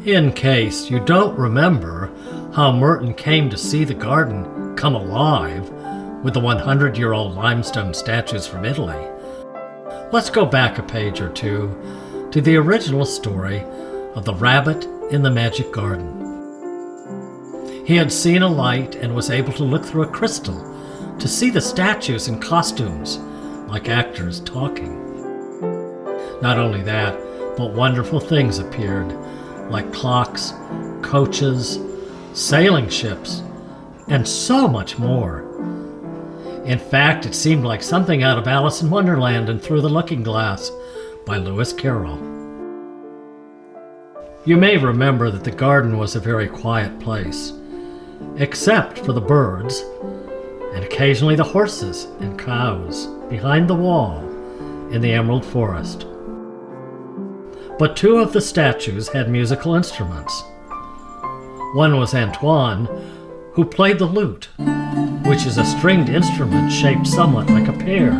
In case you don't remember how Merton came to see the garden come alive with the 100-year-old limestone statues from Italy, let's go back a page or two to the original story of the rabbit in the magic garden. He had seen a light and was able to look through a crystal to see the statues in costumes like actors talking. Not only that, but wonderful things appeared, like clocks, coaches, sailing ships, and so much more. In fact, it seemed like something out of Alice in Wonderland and Through the Looking Glass by Lewis Carroll. You may remember that the garden was a very quiet place, except for the birds and occasionally the horses and cows behind the wall in the Emerald Forest. But two of the statues had musical instruments. One was Antoine, who played the lute, which is a stringed instrument shaped somewhat like a pear.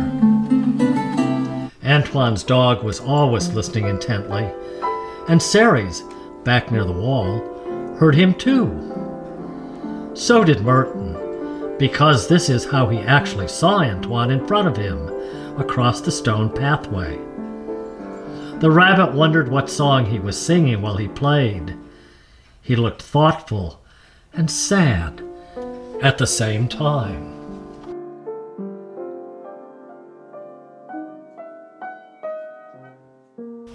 Antoine's dog was always listening intently, and Ceres, back near the wall, heard him too. So did Merton, because this is how he actually saw Antoine in front of him, across the stone pathway. The rabbit wondered what song he was singing while he played. He looked thoughtful and sad at the same time.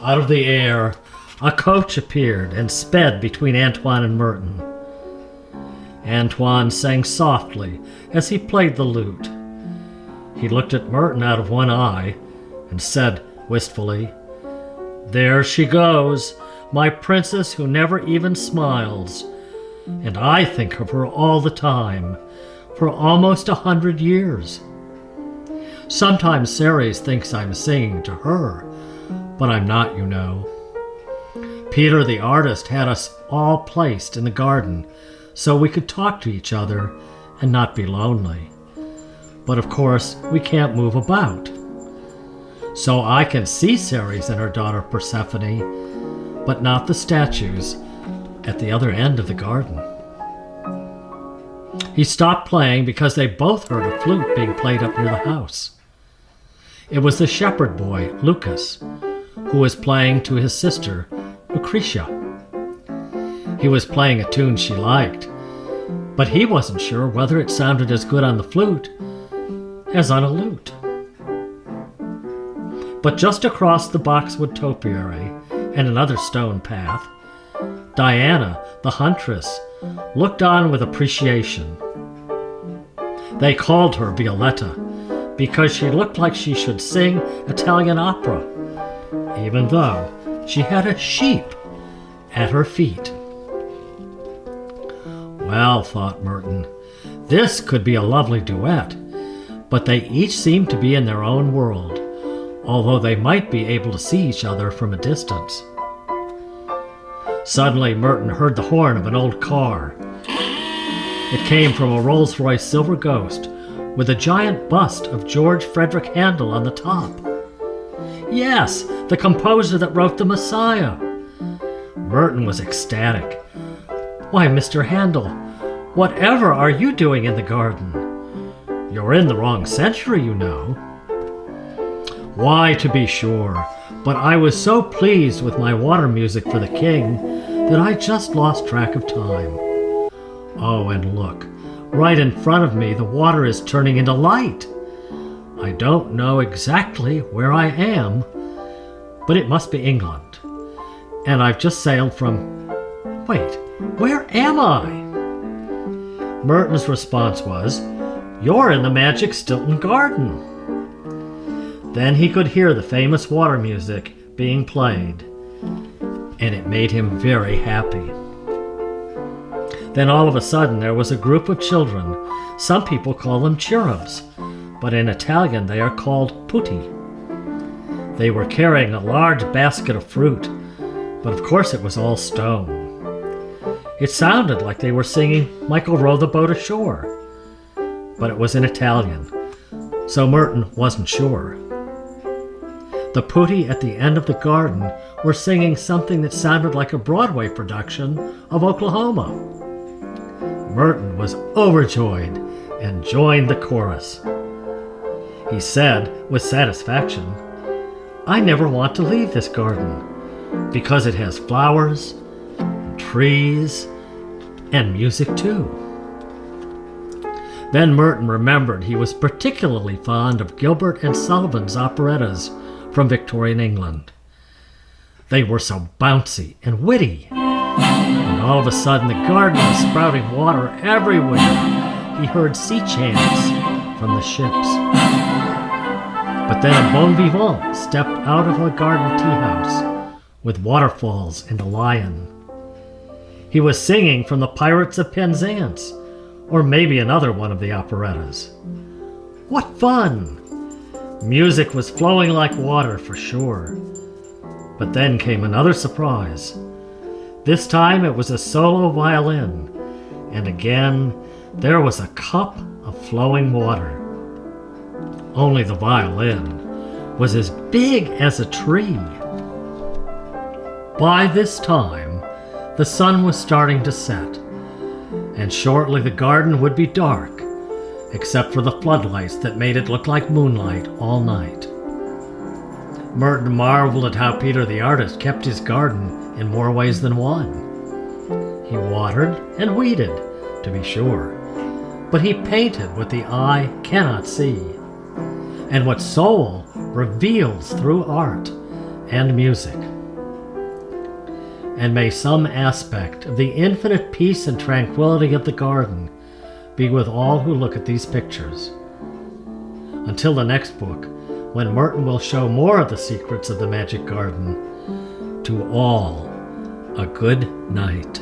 Out of the air, a coach appeared and sped between Antoine and Merton. Antoine sang softly as he played the lute. He looked at Merton out of one eye and said wistfully, "There she goes, my princess who never even smiles. And I think of her all the time, for almost 100 years. Sometimes Ceres thinks I'm singing to her, but I'm not, you know. Peter the artist had us all placed in the garden so we could talk to each other and not be lonely. But of course, we can't move about. So I can see Ceres and her daughter Persephone, but not the statues at the other end of the garden." He stopped playing because they both heard a flute being played up near the house. It was the shepherd boy, Lucas, who was playing to his sister, Lucretia. He was playing a tune she liked, but he wasn't sure whether it sounded as good on the flute as on a lute. But just across the boxwood topiary and another stone path, Diana, the huntress, looked on with appreciation. They called her Violetta because she looked like she should sing Italian opera, even though she had a sheep at her feet. Well, thought Merton, this could be a lovely duet, but they each seemed to be in their own world, although they might be able to see each other from a distance. Suddenly, Merton heard the horn of an old car. It came from a Rolls-Royce Silver Ghost with a giant bust of George Frederick Handel on the top. Yes, the composer that wrote the Messiah. Merton was ecstatic. "Why, Mr. Handel, whatever are you doing in the garden? You're in the wrong century, you know." "Why, to be sure, but I was so pleased with my water music for the king that I just lost track of time. Oh, and look, right in front of me the water is turning into light. I don't know exactly where I am, but it must be England. And I've just sailed from... Wait, where am I?" Merton's response was, "You're in the magic Stilton garden." Then he could hear the famous water music being played, and it made him very happy. Then all of a sudden there was a group of children. Some people call them cherubs. but in Italian they are called putti. They were carrying a large basket of fruit, but of course it was all stone. It sounded like they were singing Michael Row the Boat Ashore, but it was in Italian, so Merton wasn't sure. The putti at the end of the garden were singing something that sounded like a Broadway production of Oklahoma. Merton was overjoyed and joined the chorus. He said with satisfaction, "I never want to leave this garden because it has flowers and trees and music too." Then Merton remembered he was particularly fond of Gilbert and Sullivan's operettas from Victorian England. They were so bouncy and witty. And all of a sudden the garden was sprouting water everywhere. He heard sea chants from the ships. But then a bon vivant stepped out of a garden tea house with waterfalls and a lion. He was singing from the Pirates of Penzance, or maybe another one of the operettas. What fun! Music was flowing like water for sure. But then came another surprise. This time it was a solo violin, and again there was a cup of flowing water. Only the violin was as big as a tree. By this time, the sun was starting to set, and shortly the garden would be dark, except for the floodlights that made it look like moonlight all night. Merton marveled at how Peter the artist kept his garden in more ways than one. He watered and weeded, to be sure, but he painted what the eye cannot see, and what soul reveals through art and music. And may some aspect of the infinite peace and tranquility of the garden be with all who look at these pictures. Until the next book, when Merton will show more of the secrets of the magic garden, to all a good night.